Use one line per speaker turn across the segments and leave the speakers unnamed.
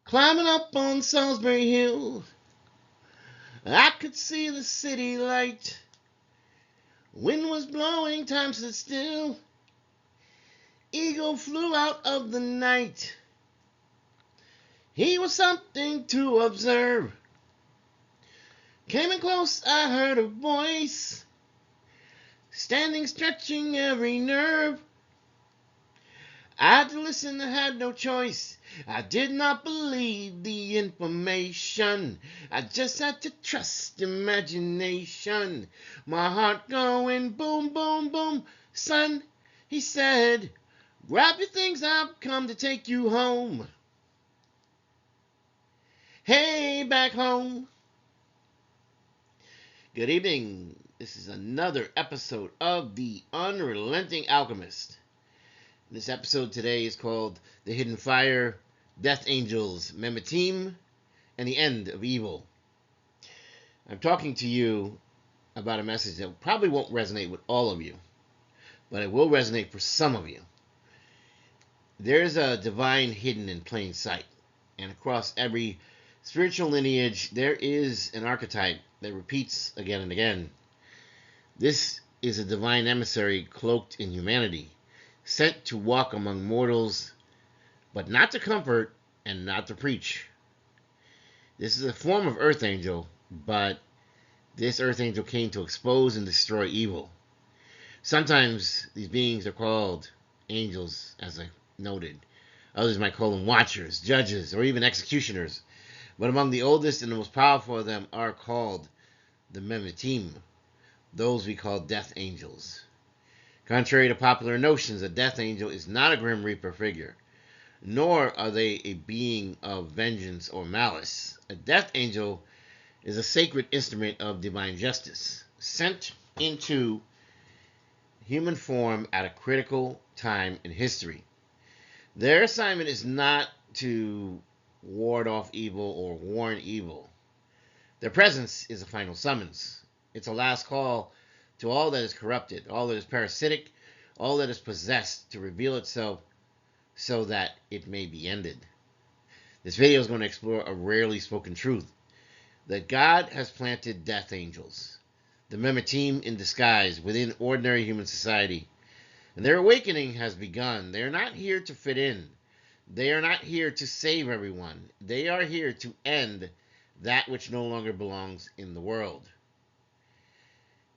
Climbing up on Salisbury Hill, I could see the city light. Wind was blowing, time stood still. Eagle flew out of the night. He was something to observe. Came in close, I heard a voice, standing, stretching every nerve. I had to listen, I had no choice. I did not believe the information. I just had to trust imagination. My heart going boom, boom, boom. Son, he said, grab your things, I've come to take you home. Hey, back home. Good evening. This is another episode of the Unrelenting Alchemist. This episode today is called The Hidden Fire, Death Angels, Memitim, and the End of Evil. I'm talking to you about a message that probably won't resonate with all of you, but it will resonate for some of you. There's a divine hidden in plain sight, and across every spiritual lineage, there is an archetype that repeats again and again. This is a divine emissary cloaked in humanity, sent to walk among mortals, but not to comfort and not to preach. This is a form of earth angel, but this earth angel came to expose and destroy evil. Sometimes these beings are called angels, as I noted. Others might call them watchers, judges, or even executioners. But among the oldest and the most powerful of them are called the Memitim, those we call death angels. Contrary to popular notions, a death angel is not a grim reaper figure, nor are they a being of vengeance or malice. A death angel is a sacred instrument of divine justice, sent into human form at a critical time in history. Their assignment is not to ward off evil or warn evil. Their presence is a final summons. It's a last call to all that is corrupted, all that is parasitic, all that is possessed, to reveal itself so that it may be ended. This video is going to explore a rarely spoken truth, that God has planted death angels, the Memitim in disguise, within ordinary human society. And their awakening has begun. They are not here to fit in. They are not here to save everyone. They are here to end that which no longer belongs in the world.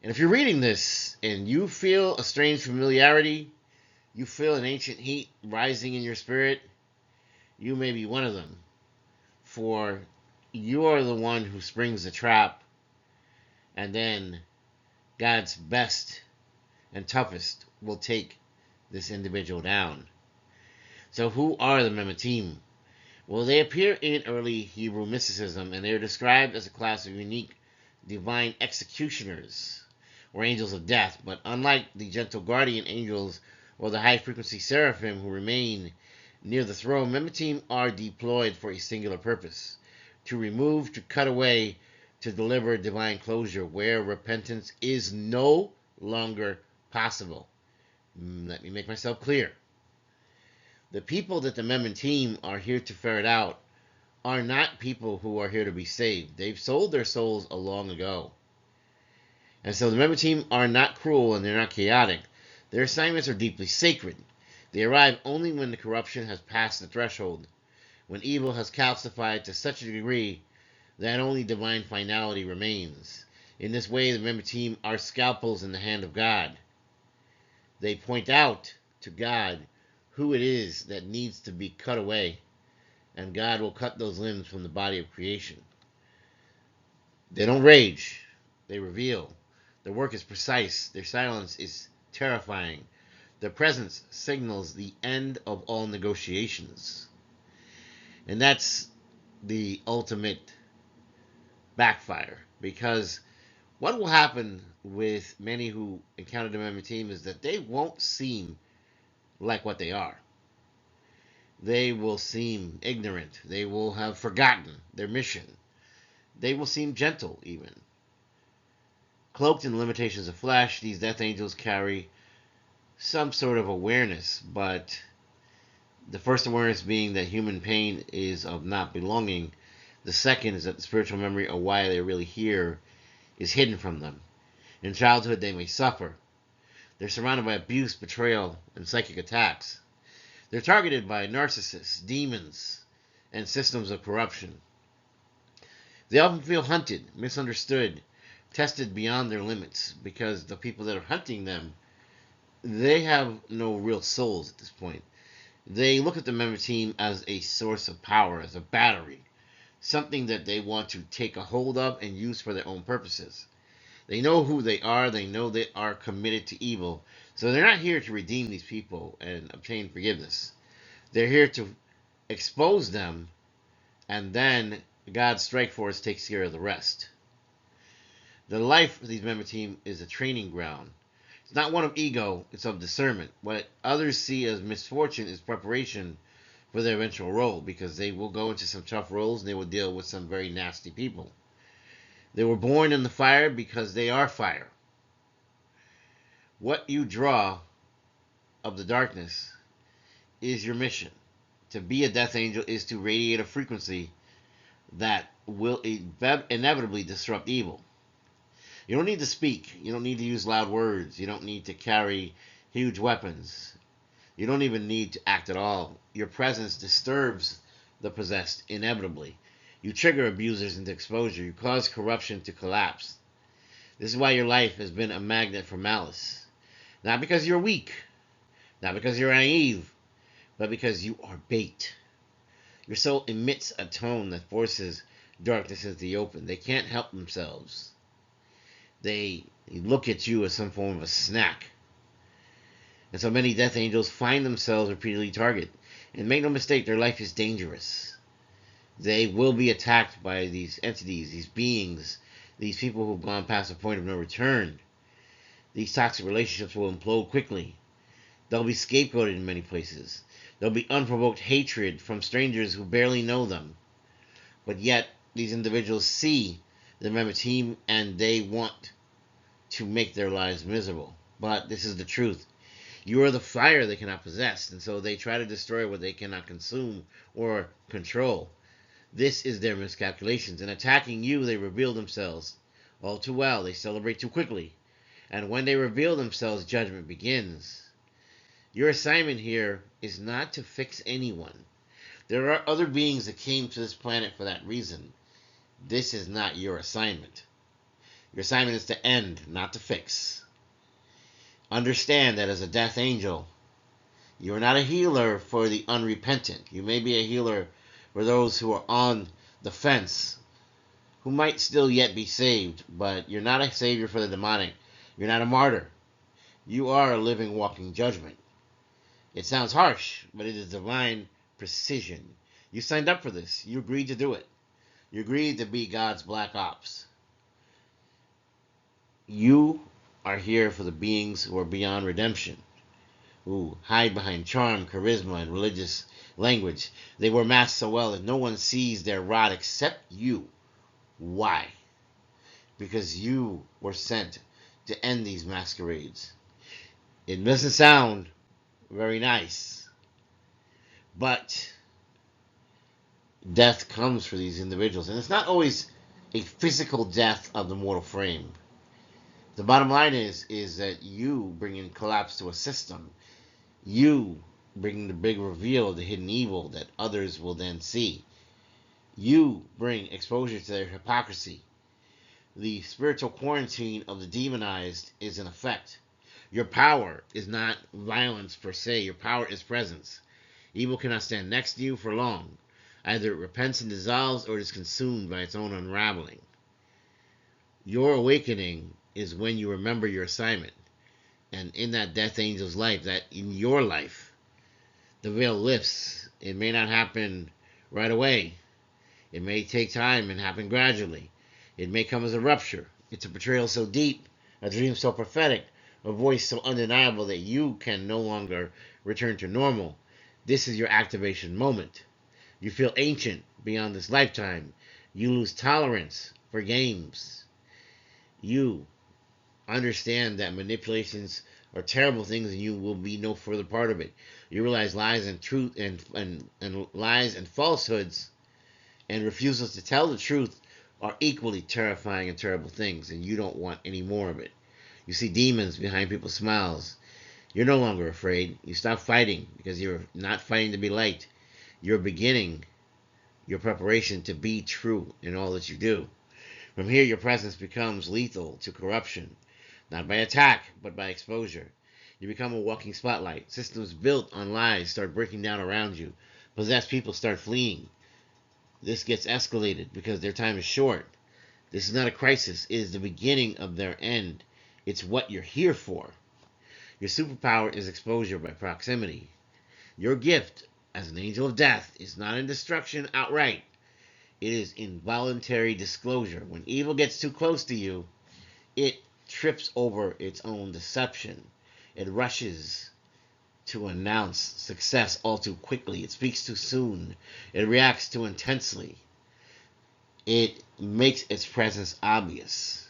And if you're reading this and you feel a strange familiarity, you feel an ancient heat rising in your spirit, you may be one of them. For you are the one who springs the trap, and then God's best and toughest will take this individual down. So who are the Memitim? Well, they appear in early Hebrew mysticism, and they are described as a class of unique divine executioners, or angels of death. But unlike the gentle guardian angels or the high-frequency seraphim who remain near the throne, Memitim are deployed for a singular purpose: to remove, to cut away, to deliver divine closure where repentance is no longer possible. Let me make myself clear. The people that the Memitim are here to ferret out are not people who are here to be saved. They've sold their souls a long ago. And so the Memitim are not cruel and they're not chaotic. Their assignments are deeply sacred. They arrive only when the corruption has passed the threshold, when evil has calcified to such a degree that only divine finality remains. In this way, the Memitim are scalpels in the hand of God. They point out to God who it is that needs to be cut away, and God will cut those limbs from the body of creation. They don't rage, they reveal. Their work is precise, their silence is terrifying. Their presence signals the end of all negotiations. And that's the ultimate backfire, because what will happen with many who encounter the Memitim is that they won't seem like what they are. They will seem ignorant. They will have forgotten their mission. They will seem gentle, even. Cloaked in the limitations of flesh, these death angels carry some sort of awareness, but The first awareness being that human pain is of not belonging. The second is that the spiritual memory of why they're really here is hidden from them. In childhood, they may suffer. They're surrounded by abuse, betrayal, and psychic attacks. They're targeted by narcissists, demons, and systems of corruption. They often feel hunted, misunderstood, tested beyond their limits because the people that are hunting them, they have no real souls at this point. They look at the Memitim as a source of power, as a battery, something that they want to take a hold of and use for their own purposes. They know who they are, they know they are committed to evil, so they're not here to redeem these people and obtain forgiveness. They're here to expose them, and then God's strike force takes care of the rest. The life of these Memitim is a training ground. It's not one of ego, it's of discernment. What others see as misfortune is preparation for their eventual role, because they will go into some tough roles and they will deal with some very nasty people. They were born in the fire because they are fire. What you draw of the darkness is your mission. To be a death angel is to radiate a frequency that will inevitably disrupt evil. You don't need to speak. You don't need to use loud words. You don't need to carry huge weapons. You don't even need to act at all. Your presence disturbs the possessed inevitably. You trigger abusers into exposure. You cause corruption to collapse. This is why your life has been a magnet for malice. Not because you're weak, not because you're naive, but because you are bait. Your soul emits a tone that forces darkness into the open. They can't help themselves. They look at you as some form of a snack. And so many death angels find themselves repeatedly targeted. And make no mistake, their life is dangerous. They will be attacked by these entities, these beings, these people who've gone past the point of no return. These toxic relationships will implode quickly. They'll be scapegoated in many places. There'll be unprovoked hatred from strangers who barely know them. But yet, these individuals see the Memitim and they want to make their lives miserable. But this is the truth. You are the fire they cannot possess, and so they try to destroy what they cannot consume or control. This is their miscalculations. In attacking you, they reveal themselves. All too well, they celebrate too quickly. And when they reveal themselves, judgment begins. Your assignment here is not to fix anyone. There are other beings that came to this planet for that reason. This is not your assignment. Your assignment is to end, not to fix. Understand that as a death angel, you are not a healer for the unrepentant. You may be a healer for those who are on the fence, who might still yet be saved, but you're not a savior for the demonic. You're not a martyr. You are a living, walking judgment. It sounds harsh, but it is divine precision. You signed up for this. You agreed to do it. You agreed to be God's black ops. You are here for the beings who are beyond redemption, who hide behind charm, charisma, and religious language. They wear masks so well that no one sees their rot except you. Why? Because you were sent to end these masquerades. It doesn't sound very nice, but death comes for these individuals, and it's not always a physical death of the mortal frame. The bottom line is that you bring in collapse to a system. You bring the big reveal of the hidden evil that others will then see. You bring exposure to their hypocrisy. The spiritual quarantine of the demonized is in effect. Your power is not violence per se. Your power is presence. Evil cannot stand next to you for long. Either it repents and dissolves, or it is consumed by its own unraveling. Your awakening is when you remember your assignment. And in that death angel's life, that in your life, the veil lifts. It may not happen right away. It may take time and happen gradually. It may come as a rupture. It's a betrayal so deep, a dream so prophetic, a voice so undeniable that you can no longer return to normal. This is your activation moment. You feel ancient beyond this lifetime. You lose tolerance for games. You understand that manipulations or terrible things, and you will be no further part of it. You realize lies and truth and lies and falsehoods and refusals to tell the truth are equally terrifying and terrible things, and you don't want any more of it. You see demons behind people's smiles. You're no longer afraid. You stop fighting because you're not fighting to be liked. You're beginning your preparation to be true in all that you do. From here, your presence becomes lethal to corruption, not by attack, but by exposure. You become a walking spotlight. Systems built on lies start breaking down around you. Possessed people start fleeing. This gets escalated because their time is short. This is not a crisis. It is the beginning of their end. It's what you're here for. Your superpower is exposure by proximity. Your gift as an angel of death is not in destruction outright. It is involuntary disclosure. When evil gets too close to you, it trips over its own deception. It rushes to announce success all too quickly. It speaks too soon. It reacts too intensely. It makes its presence obvious.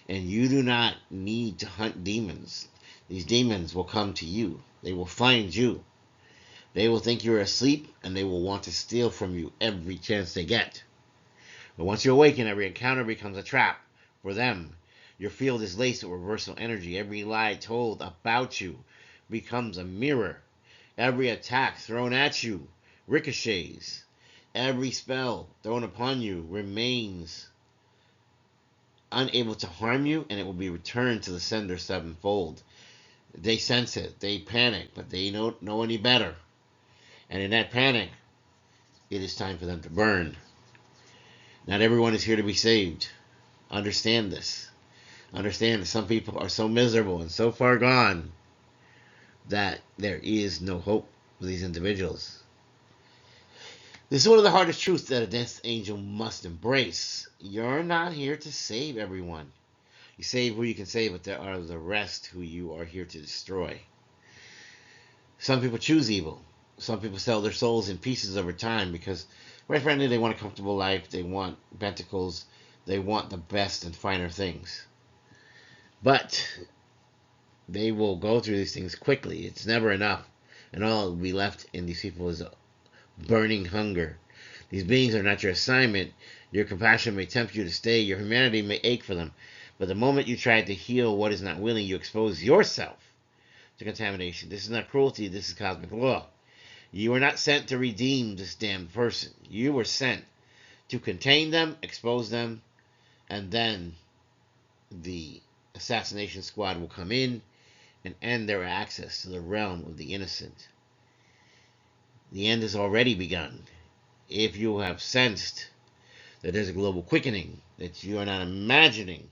And you do not need to hunt demons. These demons will come to you. They will find you. They will think you're asleep, and they will want to steal from you every chance they get. But once you awaken, every encounter becomes a trap for them. Your field is laced with reversal energy. Every lie told about you becomes a mirror. Every attack thrown at you ricochets. Every spell thrown upon you remains unable to harm you, and it will be returned to the sender sevenfold. They sense it. They panic, but they don't know any better. And in that panic, it is time for them to burn. Not everyone is here to be saved. Understand this. Understand that some people are so miserable and so far gone that there is no hope for these individuals. This is one of the hardest truths that a death angel must embrace. You're not here to save everyone. You save who you can save, but there are the rest who you are here to destroy. Some people choose evil. Some people sell their souls in pieces over time because, quite frankly, they want a comfortable life. They want pentacles. They want the best and finer things. But they will go through these things quickly. It's never enough. And all that will be left in these people is a burning hunger. These beings are not your assignment. Your compassion may tempt you to stay. Your humanity may ache for them. But the moment you try to heal what is not willing, you expose yourself to contamination. This is not cruelty. This is cosmic law. You were not sent to redeem this damned person. You were sent to contain them, expose them, and then the assassination squad will come in and end their access to the realm of the innocent. The end has already begun. If you have sensed that there's a global quickening, that you are not imagining,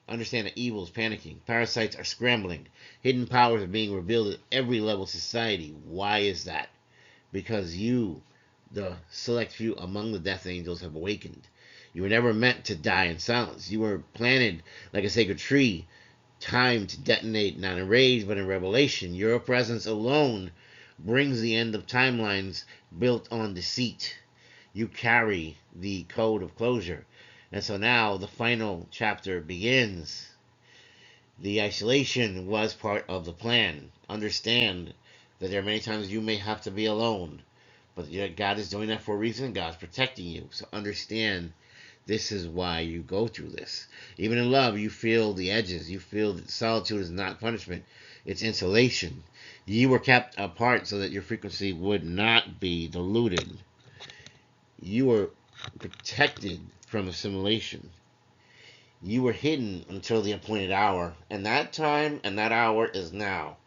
understand that evil is panicking. Parasites are scrambling. Hidden powers are being revealed at every level of society. Why is that? Because you, the select few among the death angels, have awakened. You were never meant to die in silence. You were planted like a sacred tree, timed to detonate not in rage but in revelation. Your presence alone brings the end of timelines built on deceit. You carry the code of closure. And so now the final chapter begins. The isolation was part of the plan. Understand that there are many times you may have to be alone. But God is doing that for a reason. God's protecting you. So understand this is why you go through this. Even in love, you feel the edges. You feel that solitude is not punishment. It's insulation. You were kept apart so that your frequency would not be diluted. You were protected from assimilation. You were hidden until the appointed hour, and that time and that hour is now.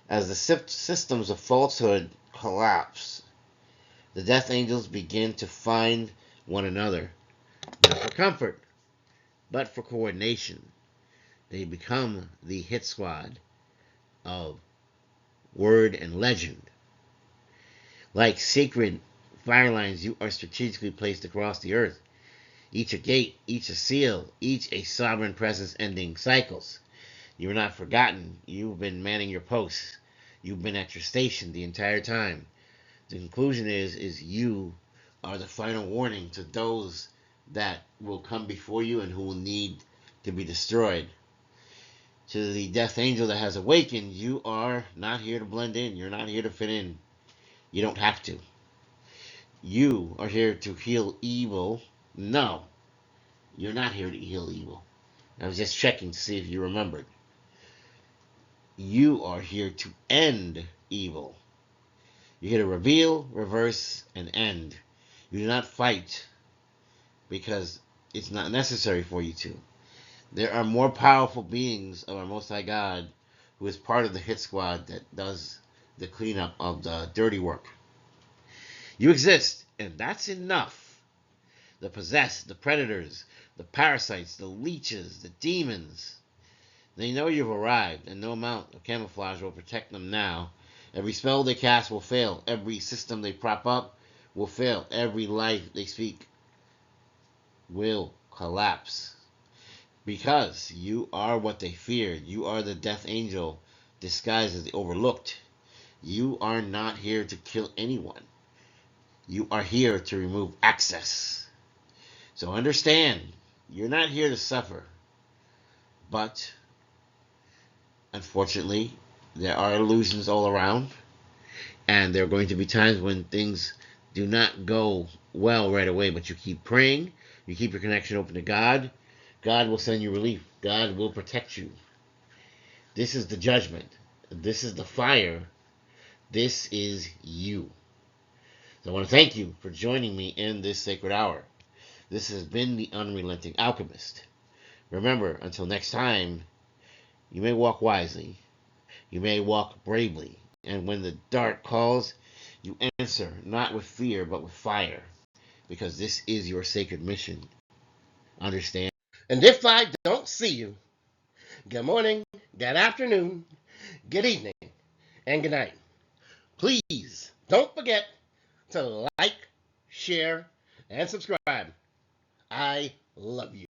As the systems of falsehood collapse, the death angels begin to find one another, not for comfort, but for coordination. They become the hit squad of word and legend. Like sacred fire lines, you are strategically placed across the earth. Each a gate, each a seal, each a sovereign presence ending cycles. You are not forgotten. You've been manning your posts. You've been at your station the entire time. The conclusion is you are the final warning to those that will come before you and who will need to be destroyed. to the death angel that has awakened, you are not here to blend in. You're not here to fit in. You don't have to. You are here to heal evil. No, you're not here to heal evil. I was just checking to see if you remembered. You are here to end evil. You're here to reveal, reverse, and end. You do not fight because it's not necessary for you to. There are more powerful beings of our Most High God who is part of the hit squad that does the cleanup of the dirty work. You exist, and that's enough. The possessed, the predators, the parasites, the leeches, the demons, they know you've arrived, and no amount of camouflage will protect them now. Every spell they cast will fail. Every system they prop up will fail. Every life they speak will collapse. Because you are what they feared. You are the death angel disguised as the overlooked. You are not here to kill anyone. You are here to remove access. So understand, you're not here to suffer. But unfortunately, there are illusions all around, and there are going to be times when things do not go well right away, but you keep praying, you keep your connection open to God. God will send you relief. God will protect you. This is the judgment. This is the fire. This is you. So I want to thank you for joining me in this sacred hour. This has been the Unrelenting Alchemist. Remember, until next time, you may walk wisely. You may walk bravely. And when the dark calls, you answer not with fear, but with fire. Because this is your sacred mission. Understand?
And if I don't see you, good morning, good afternoon, good evening, and good night. Please don't forget to like, share, and subscribe. I love you.